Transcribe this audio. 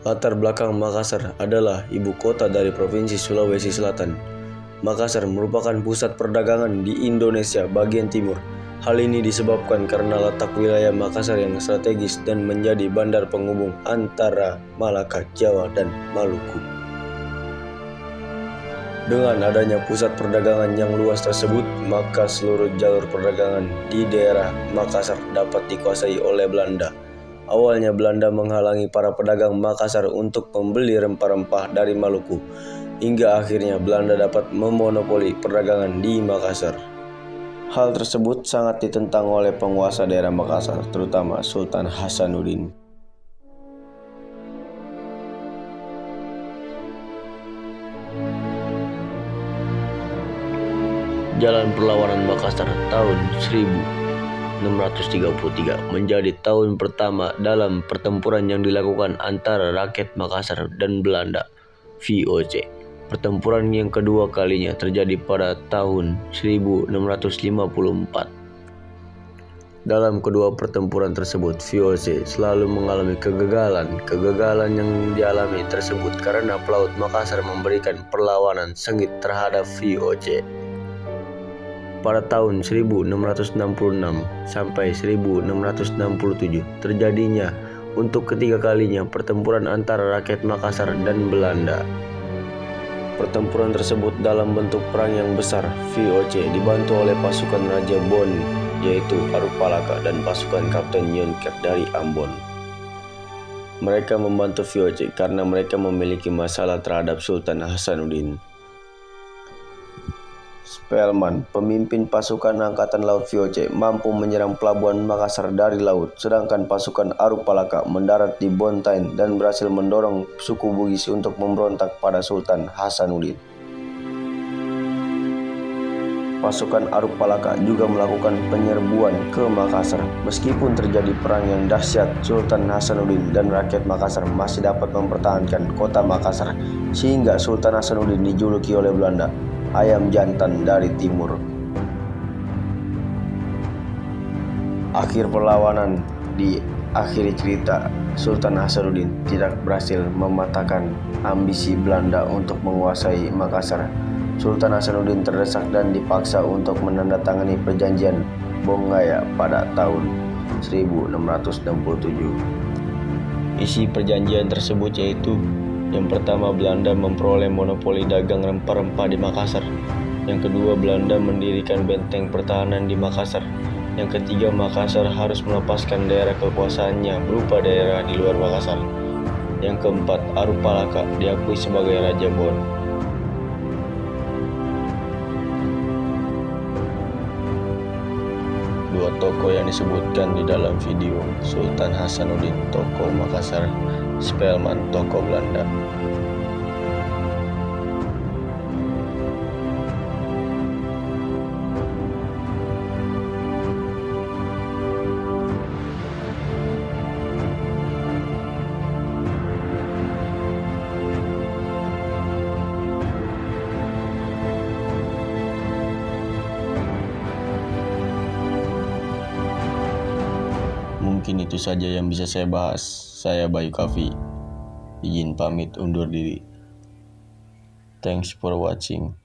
Latar belakang Makassar adalah ibu kota dari Provinsi Sulawesi Selatan. Makassar merupakan pusat perdagangan di Indonesia bagian timur. Hal ini disebabkan karena letak wilayah Makassar yang strategis dan menjadi bandar penghubung antara Malaka, Jawa, dan Maluku. Dengan adanya pusat perdagangan yang luas tersebut, maka seluruh jalur perdagangan di daerah Makassar dapat dikuasai oleh Belanda. Awalnya Belanda menghalangi para pedagang Makassar untuk membeli rempah-rempah dari Maluku, hingga akhirnya Belanda dapat memonopoli perdagangan di Makassar. Hal tersebut sangat ditentang oleh penguasa daerah Makassar, terutama Sultan Hasanuddin. Jalan Perlawanan Makassar tahun 1633 menjadi tahun pertama dalam pertempuran yang dilakukan antara rakyat Makassar dan Belanda, VOC. Pertempuran yang kedua kalinya terjadi pada tahun 1654. Dalam kedua pertempuran tersebut, VOC selalu mengalami kegagalan. Kegagalan yang dialami tersebut karena pelaut Makassar memberikan perlawanan sengit terhadap VOC. Pada tahun 1666 sampai 1667 terjadinya untuk ketiga kalinya pertempuran antara rakyat Makassar dan Belanda. Pertempuran tersebut dalam bentuk perang yang besar. VOC dibantu oleh pasukan Raja Bon, yaitu Arupalaka, dan pasukan Kapten Yonker dari Ambon. Mereka membantu VOC karena mereka memiliki masalah terhadap Sultan Hasanuddin. Spelman, pemimpin pasukan Angkatan Laut VOC, mampu menyerang pelabuhan Makassar dari laut, sedangkan pasukan Arupalaka mendarat di Bontain dan berhasil mendorong suku Bugis untuk memberontak pada Sultan Hasanuddin. Pasukan Arupalaka juga melakukan penyerbuan ke Makassar. Meskipun terjadi perang yang dahsyat, Sultan Hasanuddin dan rakyat Makassar masih dapat mempertahankan kota Makassar, sehingga Sultan Hasanuddin dijuluki oleh Belanda ayam jantan dari timur. Akhir perlawanan di akhir cerita, Sultan Hasanuddin tidak berhasil mematahkan ambisi Belanda untuk menguasai Makassar. Sultan Hasanuddin terdesak dan dipaksa untuk menandatangani perjanjian Bonggaya pada tahun 1667. Isi perjanjian tersebut yaitu: yang pertama, Belanda memperoleh monopoli dagang rempah-rempah di Makassar. Yang kedua, Belanda mendirikan benteng pertahanan di Makassar. Yang ketiga, Makassar harus melepaskan daerah kekuasaannya berupa daerah di luar Makassar. Yang keempat, Arupalaka diakui sebagai Raja Bon. Dua tokoh yang disebutkan di dalam video: Sultan Hasanuddin, tokoh Makassar; Spelman, tokoh Belanda. Mungkin itu saja yang bisa saya bahas. Saya Bayu Kafi, izin pamit undur diri. Thanks for watching.